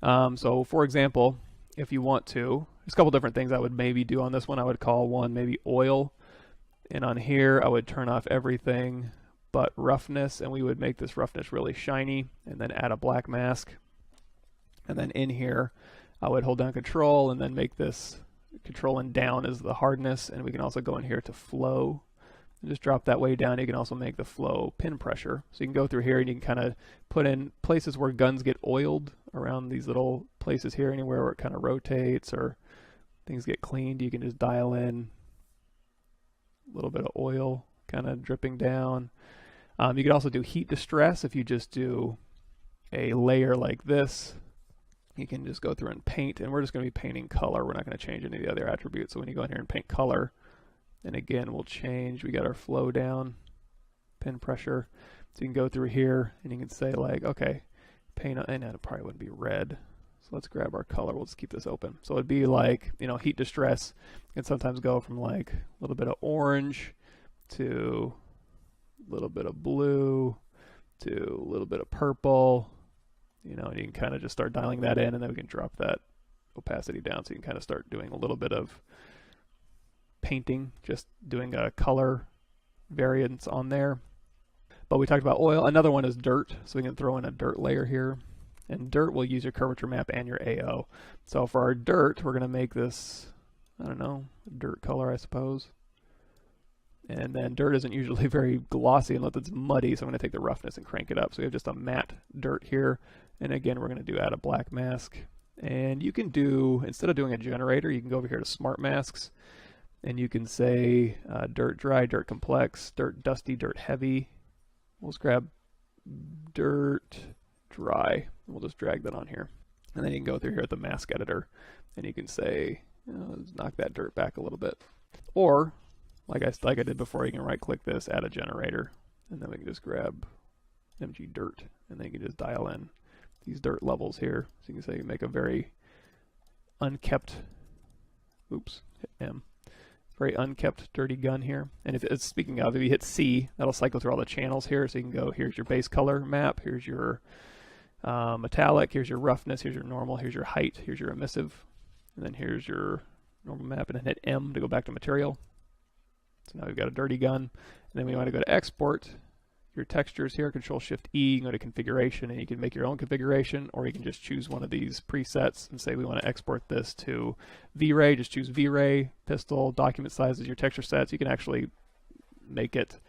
So for example, if you want to, there's a couple different things I would maybe do on this one. I would call one maybe oil, and on here I would turn off everything but roughness, and we would make this roughness really shiny, and then add a black mask. And then in here I would hold down control and then make this control and down as the hardness, and we can also go in here to flow and just drop that way down. You can also make the flow pin pressure, so you can go through here and you can kind of put in places where guns get oiled around these little places here, anywhere where it kind of rotates or things get cleaned. You can just dial in a little bit of oil kind of dripping down. You can also do heat distress. If you just do a layer like this, you can just go through and paint, and we're just going to be painting color. We're not going to change any of the other attributes. So when you go in here and paint color, and again we'll change, we got our flow down, pin pressure. So you can go through here and you can say like, okay, paint, and it probably wouldn't be red. So let's grab our color. We'll just keep this open. So it'd be like, you know, heat distress. You can sometimes go from like a little bit of orange to a little bit of blue to a little bit of purple. You know, and you can kind of just start dialing that in, and then we can drop that opacity down, so you can kind of start doing a little bit of painting, just doing a color variance on there. But we talked about oil. Another one is dirt, so we can throw in a dirt layer here, and dirt will use your curvature map and your AO. So for our dirt, we're going to make this, I don't know, dirt color, I suppose. And then dirt isn't usually very glossy unless it's muddy, so I'm going to take the roughness and crank it up. So we have just a matte dirt here. And again, we're going to add a black mask. And you can do, instead of doing a generator, you can go over here to Smart Masks. And you can say dirt dry, dirt complex, dirt dusty, dirt heavy. We'll just grab dirt dry. We'll just drag that on here. And then you can go through here at the mask editor. And you can say, you know, let's knock that dirt back a little bit. Or, like I did before, you can right click this, add a generator, and then we can just grab MG dirt, and then you can just dial in these dirt levels here. So you can say you make a very unkept, oops, hit M, very unkept dirty gun here. And if it's, speaking of, if you hit C, that'll cycle through all the channels here. So you can go, here's your base color map, here's your metallic, here's your roughness, here's your normal, here's your height, here's your emissive, and then here's your normal map, and then hit M to go back to material. So now we've got a dirty gun, and then we want to go to export your textures here, Control Shift E, you can go to configuration, and you can make your own configuration, or you can just choose one of these presets and say we want to export this to V-Ray. Just choose V-Ray, pistol, document sizes, your texture sets. You can actually make it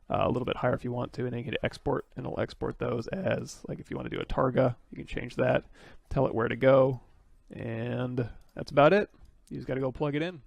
a little bit higher if you want to, and then you can hit export, and it'll export those as, like if you want to do a Targa, you can change that, tell it where to go, and that's about it. You just got to go plug it in.